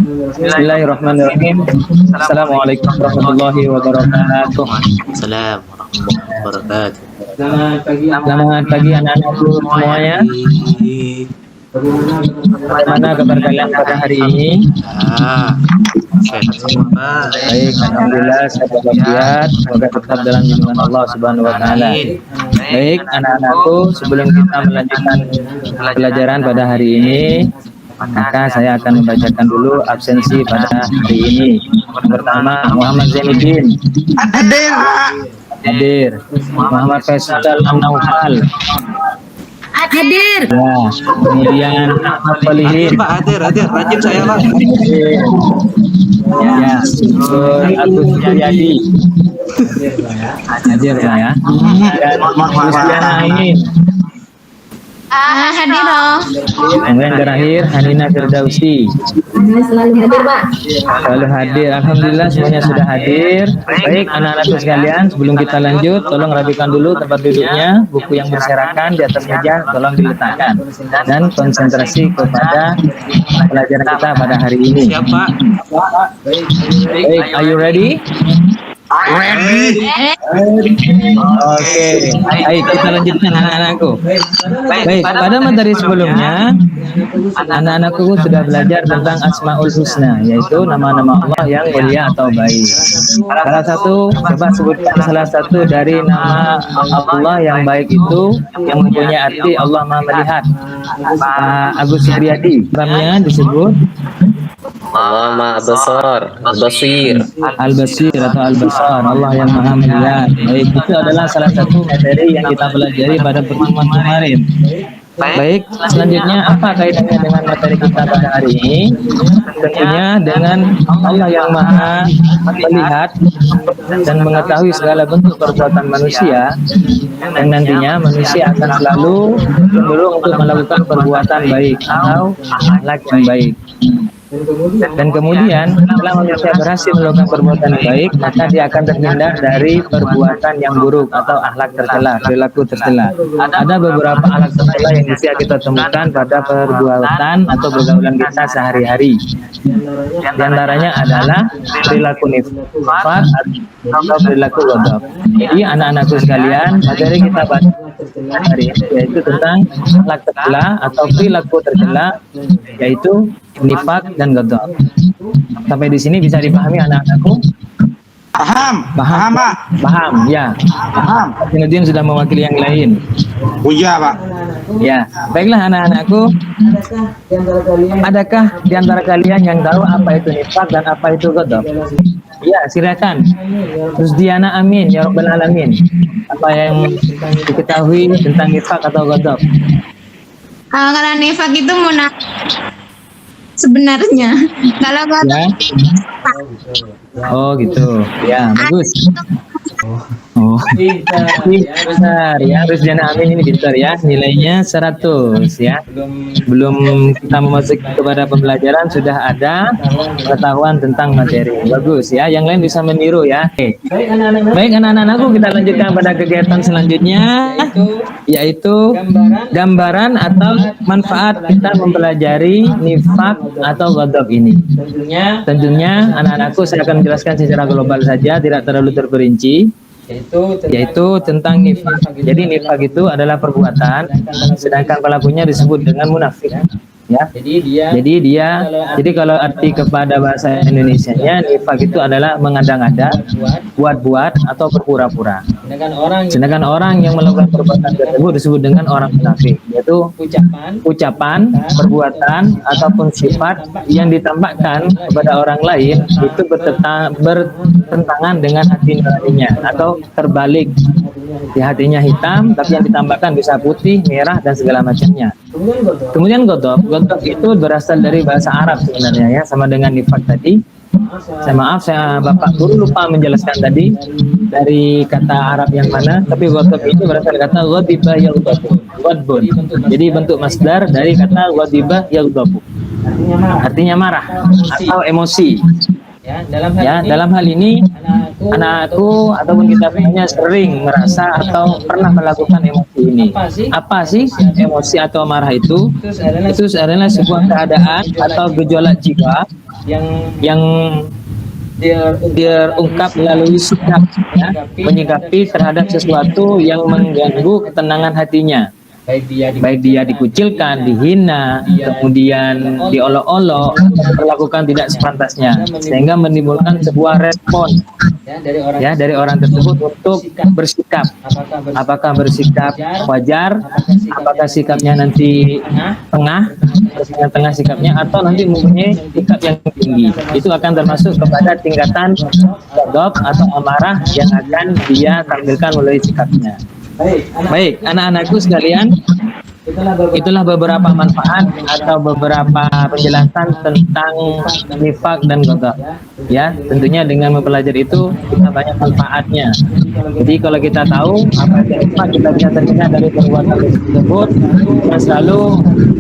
Bismillahirrahmanirrahim. Assalamualaikum warahmatullahi wabarakatuh. Waalaikumsalam warahmatullahi wabarakatuh. Selamat pagi anak-anakku semuanya. Bagaimana kabar kalian pada hari ini? Sehat semua, Pak. Baik, alhamdulillah sehat walafiat. Semoga tetap dalam lindungan Allah Subhanahu wa taala. Baik, anak-anakku, sebelum kita melanjutkan pelajaran pada hari ini, maka saya akan membacakan dulu absensi pada hari ini. Yang pertama, Muhammad Zainuddin. Hadir, Pak. Hadir. Muhammad Faisal Naufal. Hadir. Ya, kemudian Ahmad Falihin. Pak, hadir. Rajin saya, Pak. Ya, Agus Jayadi. Hadir Pak ya. Dan Luciana Amin. Hadir, oh. Kemudian terakhir Hanina Firdausi. Selalu hadir, Pak. Selalu hadir. Alhamdulillah semuanya sudah hadir. Baik anak-anakku sekalian, sebelum kita lanjut, tolong rapikan dulu tempat duduknya. Buku yang berserakan di atas meja tolong diletakkan. Dan konsentrasi kepada pelajaran kita pada hari ini. Siap, Pak. Baik, are you ready? Ready. Oke, baik kita lanjutkan anak-anakku. Baik, pada materi sebelumnya anak-anakku sudah belajar tentang Asmaul Husna, yaitu nama-nama Allah yang mulia atau baik. Coba sebutkan salah satu dari nama Allah yang baik itu yang mempunyai arti Allah Maha Melihat. Agus Supriyadi, namanya disebut Maha Besar, Al-Basir. Al-Basir atau Al-Basar, Allah yang Maha Melihat. Baik, itu adalah salah satu materi yang kita pelajari pada pertemuan kemarin. Baik, selanjutnya apa kaitannya dengan materi kita pada hari ini? Tentunya dengan Allah yang Maha Melihat dan mengetahui segala bentuk perbuatan manusia, dan nantinya manusia akan selalu cenderung untuk melakukan perbuatan baik atau akhlak yang baik. Dan kemudian setelah manusia berhasil melakukan perbuatan yang baik, maka dia akan terhindar dari perbuatan yang buruk atau akhlak tercela, perilaku tercela. Ada beberapa akhlak tercela yang bisa kita temukan pada perbuatan atau pergaulan kita sehari-hari. Di antaranya adalah perilaku nifaq atau perilaku ghadab. Jadi anak-anakku sekalian, materi kita pada hari ini yaitu tentang akhlak tercela atau perilaku tercela, yaitu nifaq dan ghadab. Sampai di sini bisa dipahami anak-anakku? Paham, Pak. Paham, ya. Paham. Kemudian sudah mewakili yang lain. Oh iya, Pak. Ya, baiklah anak-anakku. Adakah di antara kalian yang tahu apa itu nifaq dan apa itu ghadab? Ya, silakan. Terus Diana Amin, ya Rabbal Alamin. Apa yang diketahui tentang nifaq atau ghadab? Kalau nifaq itu sebenarnya. Kalau Ya. Oh gitu. Ya, bagus. Oh, pintar ya. Terus Diana Amin ini pintar ya. Nilainya 100 ya. Belum kita memasuki kepada pembelajaran sudah ada pengetahuan tentang materi. Bagus ya. Yang lain bisa meniru ya. Oke. Baik anak-anakku, kita lanjutkan pada kegiatan selanjutnya, yaitu gambaran atau manfaat kita mempelajari nifaq atau ghadab ini. Tentunya anak-anakku saya akan menjelaskan secara global saja, tidak terlalu terperinci, yaitu tentang nifaq. Jadi nifaq itu adalah perbuatan, sedangkan pelakunya disebut dengan munafik. Ya. Jadi kalau arti kepada bahasa Indonesianya, nifaq itu adalah mengada-ngada, buat-buat atau berpura-pura. Sedangkan orang yang melakukan perbuatan tersebut disebut dengan orang munafik, yaitu ucapan, perbuatan ataupun sifat yang ditampakkan kepada orang lain itu bertentangan dengan hati nuraninya atau terbalik. Di hatinya hitam, tapi yang ditampakkan bisa putih, merah dan segala macamnya. Kemudian ghadab itu berasal dari bahasa Arab sebenarnya ya, sama dengan nifaq tadi. Saya Bapak guru lupa menjelaskan tadi dari kata Arab yang mana, tapi ghadab itu berasal dari kata ghadiba yaghdabu. Ghadbun. Jadi bentuk masdar dari kata ghadiba yaghdabu. Artinya marah atau emosi. Ya, dalam hal ini anakku ataupun kita semuanya sering merasa atau pernah melakukan emosi ini. Apa sih emosi atau marah itu? Itu adalah sebuah keadaan atau gejolak jiwa yang terungkap melalui sikap, ya, menyikapi terhadap sesuatu yang mengganggu ketenangan hatinya. Baik dia dikucilkan, dihina, kemudian diolok-olok, perlakukan tidak sepantasnya, sehingga menimbulkan sebuah respon ya dari orang tersebut untuk bersikap. Apakah bersikap wajar, apakah sikapnya nanti tengah sikapnya, atau nanti mempunyai sikap yang tinggi. Itu akan termasuk kepada tingkatan ghadab atau amarah yang akan dia tampilkan melalui sikapnya. Baik, anak-anakku sekalian, itulah beberapa manfaat atau beberapa penjelasan tentang nifak dan ghadab. Ya, tentunya dengan mempelajari itu kita banyak manfaatnya. Jadi kalau kita tahu apa yang nifak, kita bisa terhindar dari perbuatan tersebut dan selalu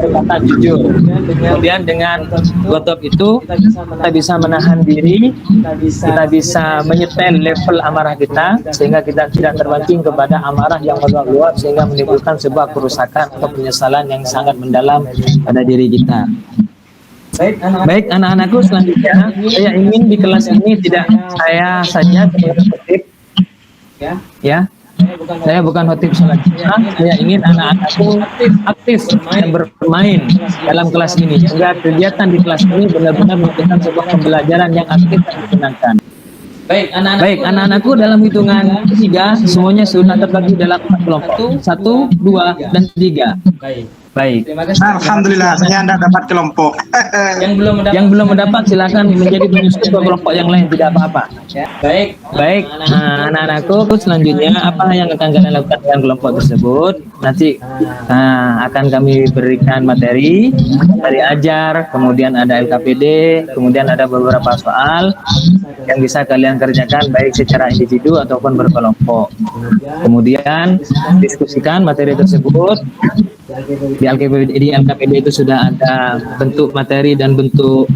berkata jujur. Kemudian dengan ghadab itu kita bisa menahan diri, kita bisa menyetel level amarah kita sehingga kita tidak terpancing kepada amarah yang meluap-luap sehingga menimbulkan sebuah kerusakan atau penyesalan yang sangat mendalam pada diri kita. Baik anak-anakku, selanjutnya saya ingin di kelas ini tidak saya saja sebagai khotib, ya. Saya bukan khotib selanjutnya. Saya ingin anak-anakku aktif dan bermain dalam kelas ini sehingga kegiatan di kelas ini benar-benar memberikan sebuah pembelajaran yang aktif dan menyenangkan. Baik, anak-anakku, dalam hitungan 3 semuanya sudah terbagi dalam 4 kelompok. 1, 2, dan 3. Baik. Alhamdulillah, saya anda dapat kelompok. Yang belum mendapat silakan menjadi penyusul ke kelompok yang lain, tidak apa-apa. Baik. Nah, anak-anakku, selanjutnya apa yang akan kalian lakukan dengan kelompok tersebut? Nanti akan kami berikan materi ajar, kemudian ada LKPD, kemudian ada beberapa soal yang bisa kalian kerjakan baik secara individu ataupun berkelompok. Kemudian diskusikan materi tersebut. Di LKPD itu sudah ada bentuk materi dan bentuk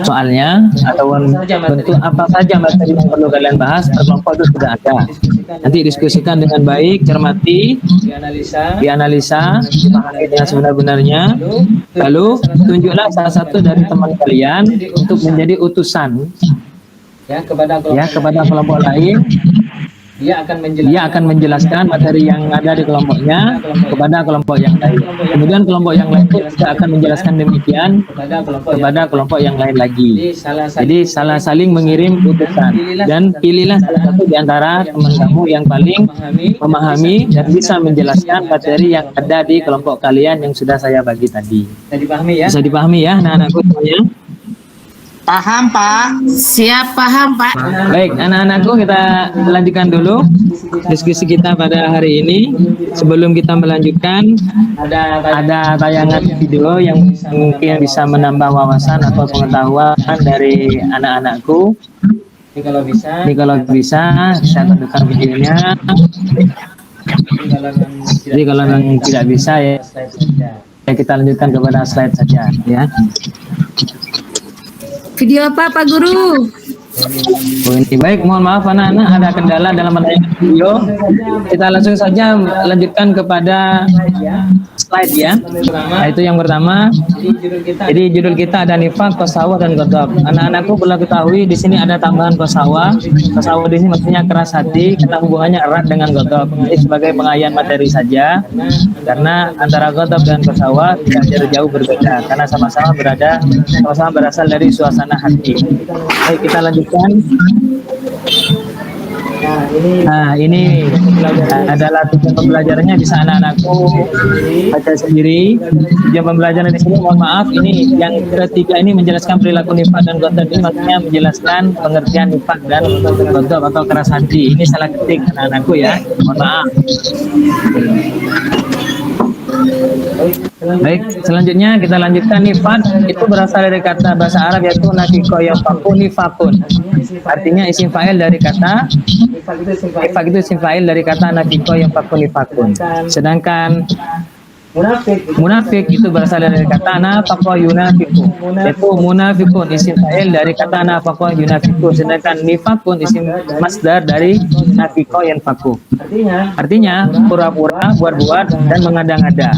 soalnya, ataupun bentuk apa saja materi yang perlu kalian bahas, berkelompok itu sudah ada. Nanti diskusikan dengan baik, cermati, dianalisa, dipahami dengan sebenar-benarnya, lalu tunjuklah salah satu dari teman kalian untuk menjadi utusan kepada kelompok lain. Dia akan menjelaskan materi yang ada di kelompoknya kepada kelompok yang lain. Kemudian kelompok yang lain juga akan menjelaskan demikian kepada kelompok yang lain lagi. Jadi saling mengirim utusan, dan pilihlah salah satu di antara teman kamu yang paling memahami dan bisa menjelaskan materi yang ada di kelompok kalian yang sudah saya bagi tadi. Bisa dipahami ya, anak-anakku semuanya? Paham, Pak? Siap, paham, Pak. Baik, anak-anakku, kita lanjutkan dulu diskusi kita pada hari ini. Sebelum kita melanjutkan, ada tayangan video yang mungkin bisa menambah wawasan atau pengetahuan dari anak-anakku. Ini kalau bisa, saya tunjukkan videonya. Jadi kalau yang tidak bisa ya kita lanjutkan kepada slide saja ya. Video apa, Pak Guru? Baik, mohon maaf anak-anak ada kendala dalam menayangkan video. Kita langsung saja lanjutkan kepada slide ya. Nah, itu yang pertama. Jadi judul kita ada nifak, qasawah, dan ghadab. Anak-anakku perlu ketahui di sini ada tambahan qasawah. Qasawah di sini maksudnya keras hati, karena hubungannya erat dengan ghadab. Ini sebagai pengayaan materi saja, karena antara ghadab dan qasawah tidak jauh berbeda, karena sama-sama berasal dari suasana hati. Baik, kita lanjutkan. Nah, ini adalah tujuan pembelajarannya, bisa anak-anakku baca sendiri. Tujuan pembelajaran di sini, mohon maaf, ini yang ketiga ini menjelaskan perilaku nifak dan ghadab. Ini maksudnya menjelaskan pengertian nifak dan ghadab atau keras hati. Ini salah ketik anak-anakku ya, mohon maaf. Baik, selanjutnya kita lanjutkan. Nifak itu berasal dari kata bahasa Arab yaitu nafiko yafakun nifakun. Artinya isim fa'il dari kata nifak itu isim fa'il dari kata nafiko yafakun nifakun. Sedangkan Munafik itu berasal dari kata nafaqa yunafiqu. Itu munafiqun isim fa'il dari kata nafaqa yunafiqu. Sedangkan nifaqun isim masdar dari nafiqa yanfaqu. Artinya pura-pura, buat-buat dan mengada-ngada.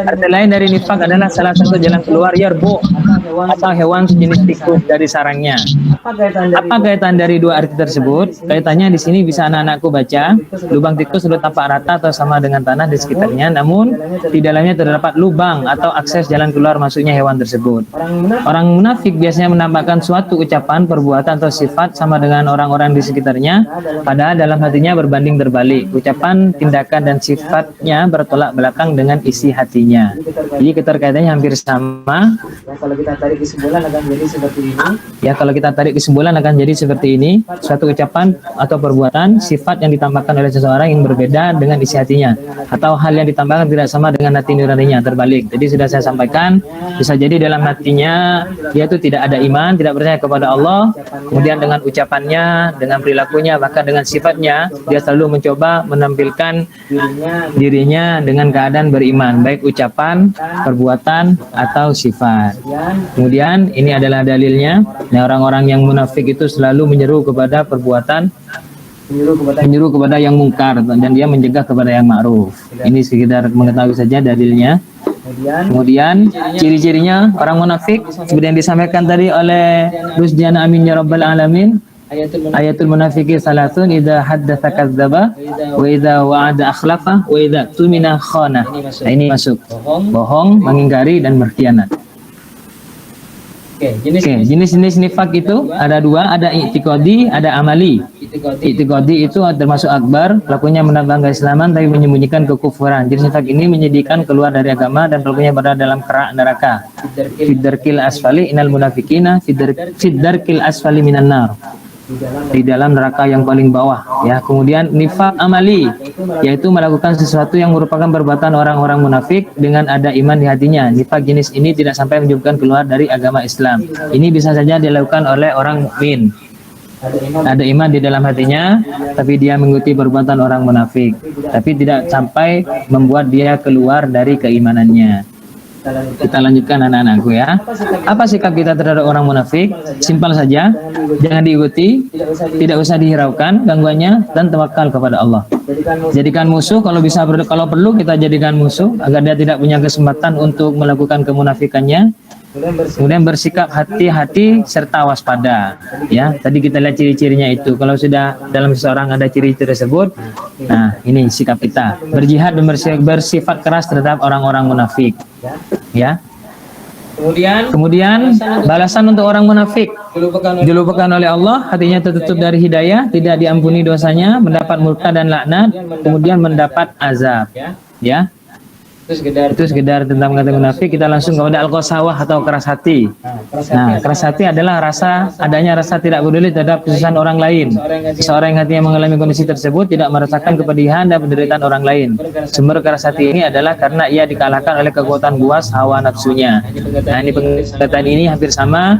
Arti lain dari nifaq adalah salah satu jalan keluar yarbu atau hewan sejenis tikus dari sarangnya. Apa kaitan dari dua arti tersebut? Kaitannya di sini bisa anak-anakku baca. Lubang tikus sudah tapak rata atau sama dengan tanah di sekitarnya, namun di dalamnya terdapat lubang atau akses jalan keluar masuknya hewan tersebut. Orang munafik biasanya menampakkan suatu ucapan, perbuatan atau sifat sama dengan orang-orang di sekitarnya, padahal dalam hatinya berbanding terbalik. Ucapan, tindakan dan sifatnya bertolak belakang dengan isi hatinya. Jadi keterkaitannya hampir sama. Kalau kita tarik kesimpulan akan jadi seperti ini. Ya, kalau kita tarik kesimpulan akan jadi seperti ini. Suatu ucapan atau perbuatan, sifat yang ditambahkan oleh seseorang yang berbeda dengan isi hatinya, atau hal yang ditambahkan tidak sama dengan hati nuraninya, terbalik. Jadi sudah saya sampaikan, bisa jadi dalam hatinya dia itu tidak ada iman, tidak percaya kepada Allah, kemudian dengan ucapannya, dengan perilakunya, bahkan dengan sifatnya, dia selalu mencoba menampilkan dirinya dengan keadaan beriman, baik ucapan, perbuatan, atau sifat. Kemudian ini adalah dalilnya. Nah, orang-orang yang munafik itu selalu menyeru kepada perbuatan, menyuruh kepada yang mungkar, dan dia mencegah kepada yang ma'ruf. Ini sekedar mengetahui saja dalilnya. Kemudian ciri-cirinya orang munafik seperti yang disampaikan tadi oleh Rusdiana Amin ya Rabbal Alamin. Ayatul munafiki salatun, idza haddatsa kadzdzaba wa idza wa'ada akhlafa wa idza tumina khana. Nah, ini masuk bohong, mengingkari dan berkhianat. Jenis-jenis nifak itu ada dua, ada i'tiqadi, ada amali. I'tiqadi itu termasuk akbar, pelakunya menambah keislaman tapi menyembunyikan kekufuran. Jenis nifak ini menyedihkan keluar dari agama dan pelakunya berada dalam kerak neraka. Fiddarkil asfali innal munafiqina fiddarkil asfali minan nar. Di dalam neraka yang paling bawah, ya. Kemudian nifak amali, yaitu melakukan sesuatu yang merupakan perbuatan orang-orang munafik dengan ada iman di hatinya. Nifak jenis ini tidak sampai menyebabkan keluar dari agama Islam. Ini bisa saja dilakukan oleh orang mukmin, ada iman di dalam hatinya, tapi dia mengikuti perbuatan orang munafik, tapi tidak sampai membuat dia keluar dari keimanannya. Kita lanjutkan anak-anakku ya. Apa sikap kita terhadap orang munafik? Simpel saja, jangan diikuti, tidak usah dihiraukan gangguannya, dan tawakal kepada Allah. Jadikan musuh kalau bisa, kalau perlu kita jadikan musuh agar dia tidak punya kesempatan untuk melakukan kemunafikannya. Kemudian bersikap hati-hati serta waspada. Ya, tadi kita lihat ciri-cirinya itu. Kalau sudah dalam seseorang ada ciri tersebut, nah ini sikap kita. Berjihad dan bersifat keras terhadap orang-orang munafik. Ya. Kemudian balasan untuk orang munafik dilupakan oleh Allah, hatinya tertutup dari hidayah, tidak diampuni dosanya, mendapat murka dan laknat, kemudian mendapat azab. Ya. Itu sekedar tentang kata munafik. Kita langsung kepada al-qasawah atau keras hati. Nah, keras hati adalah adanya rasa tidak peduli terhadap kesusahan orang lain. Seseorang yang hatinya mengalami kondisi tersebut tidak merasakan kepedihan dan penderitaan orang lain. Sumber keras hati ini adalah karena ia dikalahkan oleh kekuatan buas hawa nafsunya. Nah, ini pengertian ini hampir sama,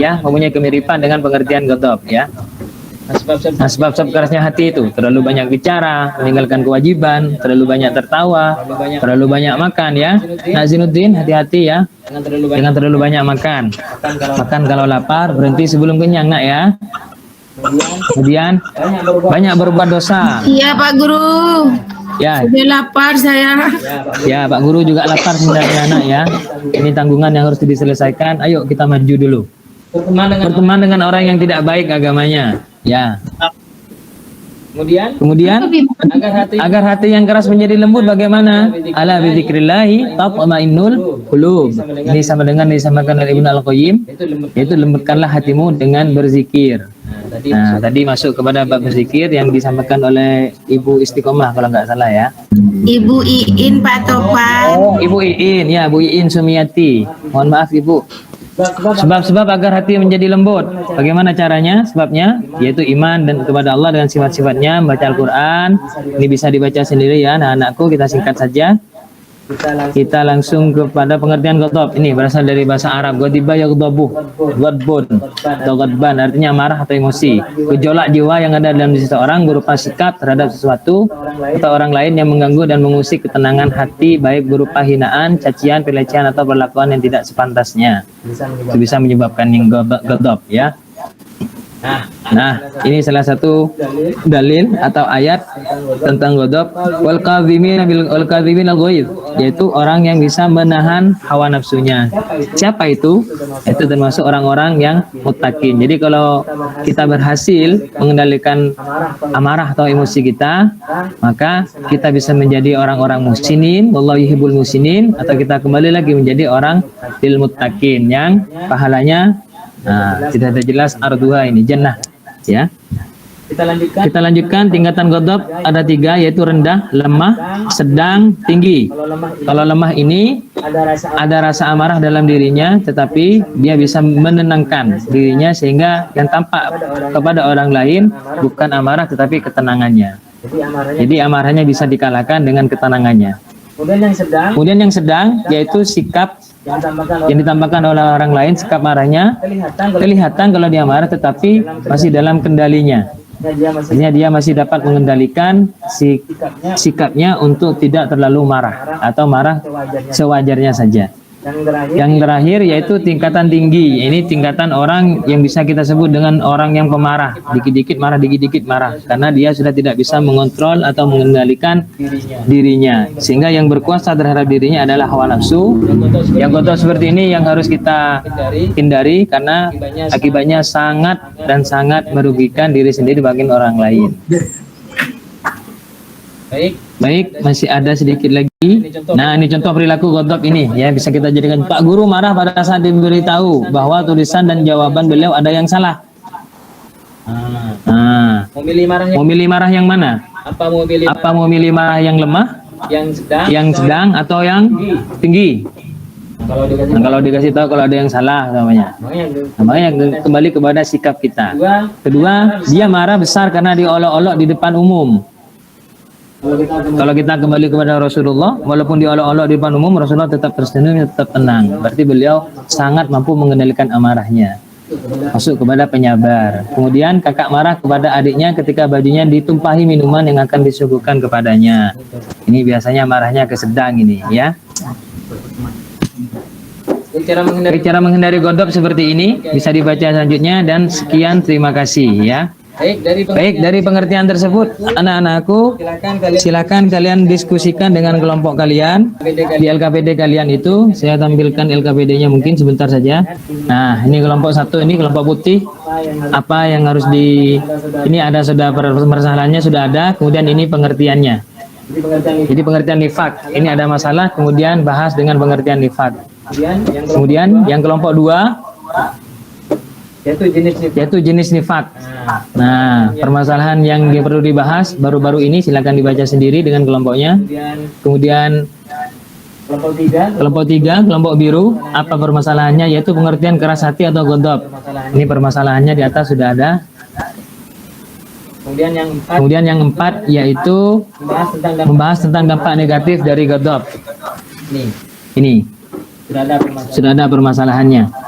ya, mempunyai kemiripan dengan pengertian ghadab, ya. Nah, sebab-sebab kerasnya hati itu terlalu banyak bicara, meninggalkan kewajiban, terlalu banyak tertawa, terlalu banyak makan, ya. Nah, Zinuddin, hati-hati ya, jangan terlalu banyak makan. Makan kalau lapar, berhenti sebelum kenyang, nak, ya. Kemudian banyak berbuat dosa. Iya Pak Guru. Ya. Sudah lapar saya. Ya, Pak Guru juga lapar sebenarnya, anak, ya. Ini tanggungan yang harus diselesaikan. Ayo kita maju dulu. Berteman dengan orang yang tidak baik agamanya. Ya. Kemudian agar hati yang keras menjadi lembut bagaimana? Ala bi dzikrillah tatma'innul qulub. Ini sama dengan disampaikan oleh Ibnu Al-Qayyim, yaitu lembutkanlah hatimu dengan berzikir. Nah, tadi masuk kepada bab berzikir yang disampaikan oleh Ibu Istiqomah kalau nggak salah, ya. Ibu Iin Pak Topan. Oh, Ibu Iin, ya, Bu Iin Sumiati. Mohon maaf Ibu. Sebab-sebab agar hati menjadi lembut. Bagaimana caranya? Sebabnya yaitu iman dan kepada Allah dengan sifat-sifatnya, membaca Al-Quran. Ini bisa dibaca sendiri, ya, anak-anakku, kita singkat saja. kita langsung kepada pengertian ghadab. Ini berasal dari bahasa Arab. Ghadiba yaghdabu, ghadbun atau ghadban, artinya marah atau emosi. Gejolak jiwa yang ada dalam diri seseorang berupa sikap terhadap sesuatu atau orang lain yang mengganggu dan mengusik ketenangan hati, baik berupa hinaan, cacian, pelecehan atau perlakuan yang tidak sepantasnya. Itu bisa menyebabkan yang ghadab, ya. Nah, ini salah satu dalil atau ayat tentang ghadab. Wal kadhimin al-ghaidh, yaitu orang yang bisa menahan hawa nafsunya. Siapa itu? Itu termasuk orang-orang yang muttaqin. Jadi kalau kita berhasil mengendalikan amarah atau emosi kita, maka kita bisa menjadi orang-orang muhsinin, wallahu yuhibbul muhsinin, atau kita kembali lagi menjadi orang lil muttaqin yang pahalanya tidak ada jelas arduha ini jannah, ya. Kita lanjutkan tingkatan ghadab ada 3, yaitu rendah, lemah, sedang, tinggi. Kalau lemah ini ada rasa amarah dalam dirinya, tetapi dia bisa menenangkan dirinya sehingga yang tampak kepada orang lain bukan amarah tetapi ketenangannya. Jadi amarahnya bisa dikalahkan dengan ketenangannya. Kemudian yang sedang yaitu sikap yang ditambahkan oleh orang lain, sikap marahnya kelihatan kalau dia marah tetapi masih dalam kendalinya. Artinya dia masih dapat mengendalikan sikapnya untuk tidak terlalu marah atau marah sewajarnya saja. Yang terakhir yaitu tingkatan tinggi. Ini tingkatan orang yang bisa kita sebut dengan orang yang pemarah, dikit-dikit marah, karena dia sudah tidak bisa mengontrol atau mengendalikan dirinya, sehingga yang berkuasa terhadap dirinya adalah hawa nafsu. Yang ghadab seperti ini yang harus kita hindari karena akibatnya sangat merugikan diri sendiri bagi orang lain. Baik, masih ada sedikit lagi. Nah, ini contoh perilaku ghadab ini, ya, bisa kita jadikan. Pak Guru marah pada saat diberitahu bahwa tulisan dan jawaban beliau ada yang salah. Mau milih marah yang mana? Apa mau milih marah yang lemah, yang sedang atau yang tinggi? Kalau dikasih tahu kalau ada yang salah namanya kembali kepada sikap kita. Kedua, dia marah besar karena diolok-olok di depan umum. Kalau kita kembali kepada Rasulullah, walaupun diolok-olok di depan umum, Rasulullah tetap tersenyum, tetap tenang. Berarti beliau sangat mampu mengendalikan amarahnya. Masuk kepada penyabar. Kemudian kakak marah kepada adiknya ketika bajunya ditumpahi minuman yang akan disuguhkan kepadanya. Ini biasanya marahnya ke sedang ini, ya. Cara menghindari ghadab seperti ini bisa dibaca selanjutnya, dan sekian, terima kasih, ya. Baik, dari pengertian tersebut, anak-anakku, silakan kalian diskusikan dengan kelompok kalian di LKPD kalian itu. Saya tampilkan LKPD-nya mungkin sebentar saja. Nah, ini kelompok 1, ini kelompok putih. Apa yang harus ini ada sudah permasalahannya sudah ada, kemudian ini pengertiannya. Jadi pengertian nifak, ini ada masalah, kemudian bahas dengan pengertian nifak. Kemudian yang kelompok 2 yaitu jenis nifak. Nah, permasalahan yang perlu dibahas baru-baru ini silakan dibaca sendiri dengan kelompoknya. Kemudian kelompok 3, kelompok biru, apa permasalahannya, yaitu pengertian keras hati atau ghadab. Ini permasalahannya di atas sudah ada. Kemudian yang 4 yaitu membahas tentang dampak negatif dari ghadab. Ini sudah ada permasalahannya.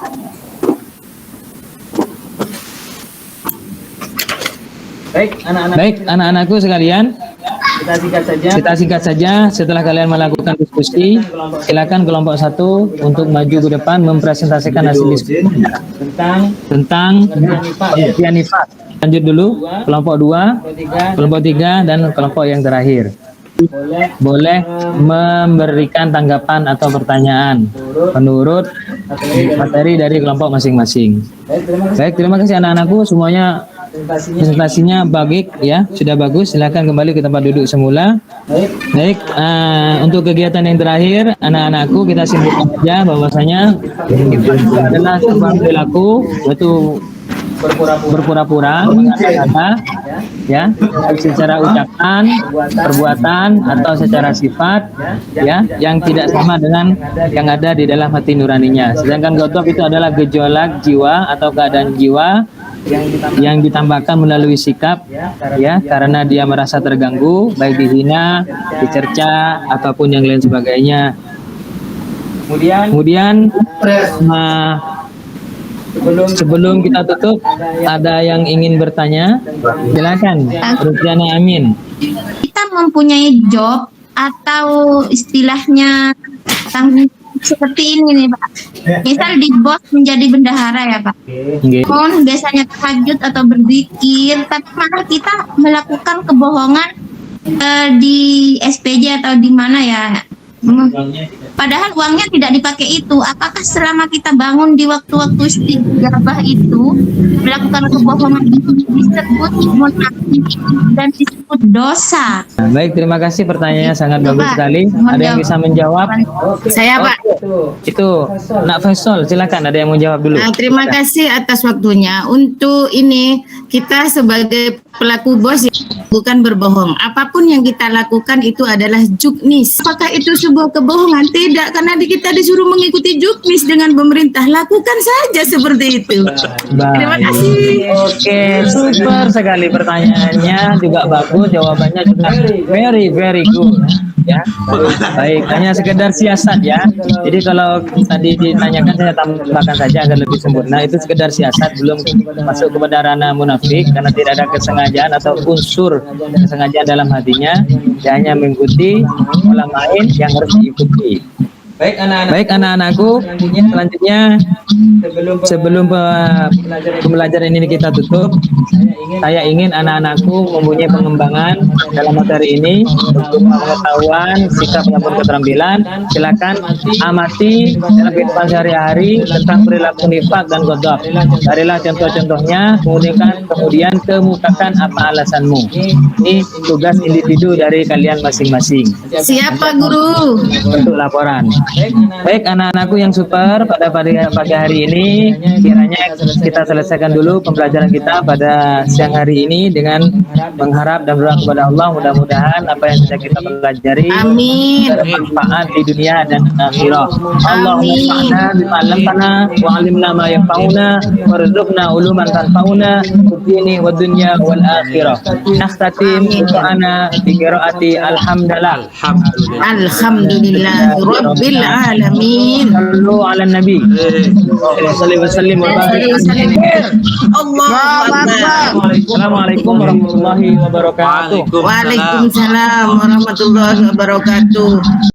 Baik, anak-anakku sekalian, kita singkat saja. Setelah kalian melakukan diskusi, silakan kelompok 1 untuk maju ke depan mempresentasikan hasil diskusi tentang pengertian nifak. Lanjut dulu, kelompok 2, kelompok 3, dan kelompok yang terakhir. Boleh memberikan tanggapan atau pertanyaan menurut materi dari kelompok masing-masing. Baik, terima kasih anak-anakku semuanya. Presentasinya baik, ya, sudah bagus. Silakan kembali ke tempat duduk semula. Baik, untuk kegiatan yang terakhir, anak-anakku, kita simpulkan saja bahwasanya adalah sebuah perilaku, yaitu berpura-pura mengata-ngata, ya, baik secara ucapan, perbuatan atau secara sifat, ya, yang tidak sama dengan yang ada di dalam hati nuraninya. Sedangkan ghadab itu adalah gejolak jiwa atau keadaan jiwa yang ditambahkan melalui sikap, ya, karena dia merasa terganggu, baik dihina, dicerca ataupun yang lain sebagainya. Kemudian sebelum kita tutup, ada yang ingin bertanya? Silakan, Rusiana Amin. Kita mempunyai job atau istilahnya tanggung seperti ini nih Pak. Misal di bos menjadi bendahara ya Pak. Nggih. Biasanya tahajud atau berzikir, tapi malah kita melakukan kebohongan di SPJ atau di mana ya. Padahal uangnya tidak dipakai itu. Apakah selama kita bangun di waktu-waktu istighfar itu melakukan kebohongan itu disebut munafik dan disebut dosa? Nah, baik, terima kasih, pertanyaannya sangat bagus Pak, sekali. mohon Ada yang jawab. bisa menjawab? Saya Pak. Itu Nak Faisal, silakan, ada yang mau jawab dulu. Terima kasih atas waktunya. Untuk ini kita sebagai pelaku bos bukan berbohong. Apapun yang kita lakukan itu adalah juknis. Apakah itu sebuah kebohongan? Tidak, karena kita disuruh mengikuti juknis dengan pemerintah. Lakukan saja seperti itu. Terima Baik. kasih. Oke, super sekali pertanyaannya, juga bagus, jawabannya juga very good. Ya, baik, hanya sekedar siasat ya. Jadi kalau tadi ditanyakan, saya tambahkan saja agar lebih sempurna. Itu sekedar siasat, belum masuk kepada ranah munafik, karena tidak ada kesengajaan atau unsur kesengajaan dalam hatinya. Dia hanya mengikuti orang lain yang harus diikuti. Baik anak-anakku, selanjutnya sebelum pembelajaran ini kita tutup, saya ingin anak-anakku mempunyai pengembangan dalam materi ini untuk pengetahuan, sikap maupun keterampilan. Silakan amati dalam kehidupan sehari-hari tentang perilaku nifak dan ghadab. Carilah contoh-contohnya, kemudian kemukakan apa alasanmu. Ini tugas individu dari kalian masing-masing. Siapa guru? Untuk laporan. Baik anak-anakku yang super, pada pagi hari ini kiranya kita selesaikan dulu pembelajaran kita pada siang hari ini dengan mengharap dan berdoa kepada Allah, mudah-mudahan apa yang sudah kita pelajari Amin. bermanfaat di dunia dan akhirah. Allahumma fa'na bima 'allamtana wa 'allimna ma yanfa'una warzuqna uluman tanfa'una fid dini wad dunya wal akhirah. Nakhtatim doana bi qiraati alhamdulillah. Alhamdulillah Rabbil Alamin. Sallu ala nabi. Sallallahu wasallim wa barik. Allahu Akbar. Assalamualaikum warahmatullahi wabarakatuh. Waalaikumsalam warahmatullahi wabarakatuh.